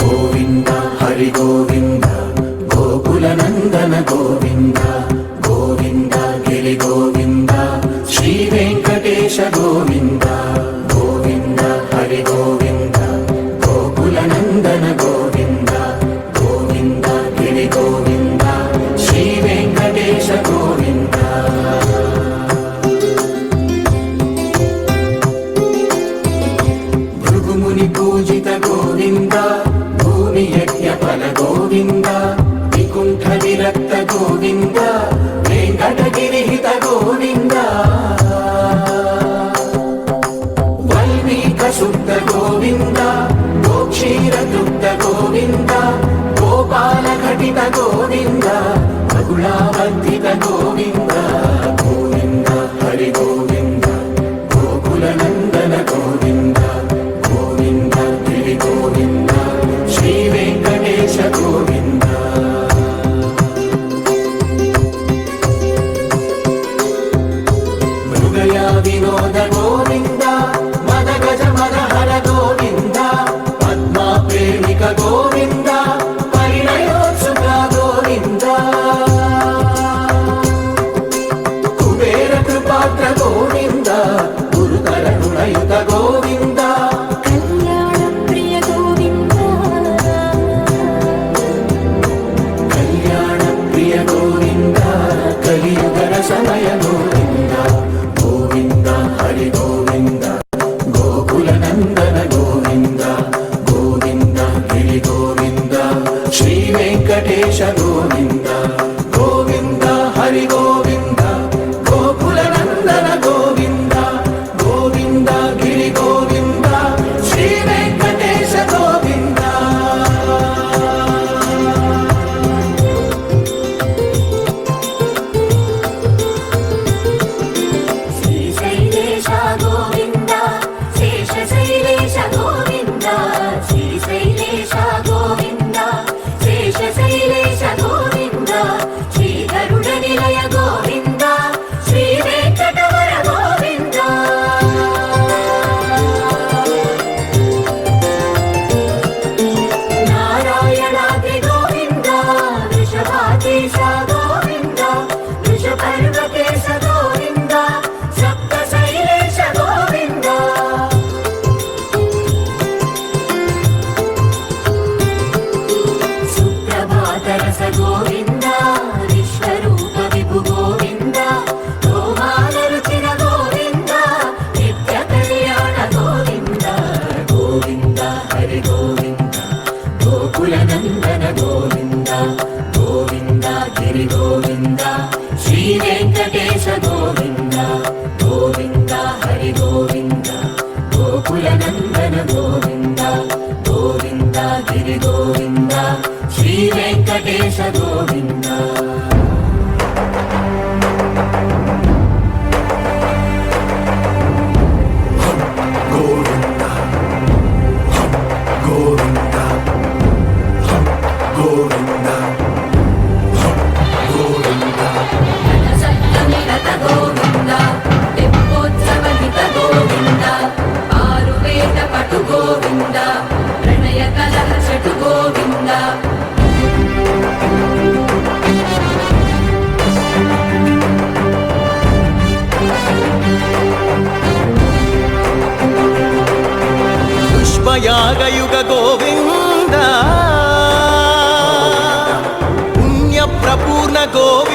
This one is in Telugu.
గోవింద హరి గోవింద గోకుల నందన గోవింద గోవింద గిరి గోవింద శ్రీ వెంకటేశ గోవింద గోవింద హరి గోవింద గోకుల నందన గోవింద గోవింద గిరి గోవింద శ్రీ వెంకటేశ గోవింద భృగుముని పూజిత గోవింద భూమి యజ్ఞ ఫల గోవింద వికుంఠ విరక్త గోవింద వెంకటగిరిహిత గోవింద వల్మీక శుద్ధ గోవింద గోక్షీరదుగ్ధ గోవింద గోపాల ఘటిత గోవింద బహుళావర్ధిత గోవింద గోవింద హరి గోవింద గోకుల నందన గోవింద గోవింద గిరి గోవింద శ్రీ వెంకటేశ గోవింద మృగయ వినోద గోవింద మద గజ మదహర గోవింద పద్మా ప్రేమిక గోవింద పరిణయోత్సుక గోవింద కుబేర కృపాత్ర గోవింద గురుకరుణయుత గోవింద కళ్యాణ ప్రియ గోవింద కళ్యాణ ప్రియ గోవింద కలియుగ సమయ గోవింద గోవింద హరి గోవింద గోకుల నందన గోవింద గోవింద గిరి గోవింద శ్రీ వెంకటేశ గోవింద గోవింద హరి గోవింద గోకుల నందన గోవింద గోవింద గిరి గోవింద శ్రీ వెంకటేశ గోవింద శ్రీశైలేశ గోవింద శేషశైలేశ గోవింద శ్రీశైలేశ గోవింద శేషశైలేశ గోవింద శ్రీ గరుడ నిలయ గోవింద శ్రీ వెంకటవర గోవింద నారాయణాద్రి గోవింద వృషభాకేశ గోవింద వృషపర్వకేశ గోవింద సప్త శైలేశ గోవింద సుప్రభాతరస గోవింద విశ్వరూప విభు గోవింద గోమాలరుచిన గోవింద నిత్య కళ్యాణ గోవింద గోవింద హరి గోవింద గోకుల నందన గోవింద గోవింద గిరి గోవింద శ్రీ వెంకటేశ గోవింద గోవింద హరి గోవింద గోకుల నందన గోవింద గోవింద గిరి గోవింద శ్రీ వెంకటేశ గోవింద గోవింద గోవింద గోవింద గోవింద సప్తమిరత గోవింద తెప్పోత్సవహిత గోవింద ఆరువేద పటు గోవింద ప్రణయ కలహ చటు గోవింద పుష్పయాగయుగ గోవింద పుణ్య ప్రపూర్ణ గోవింద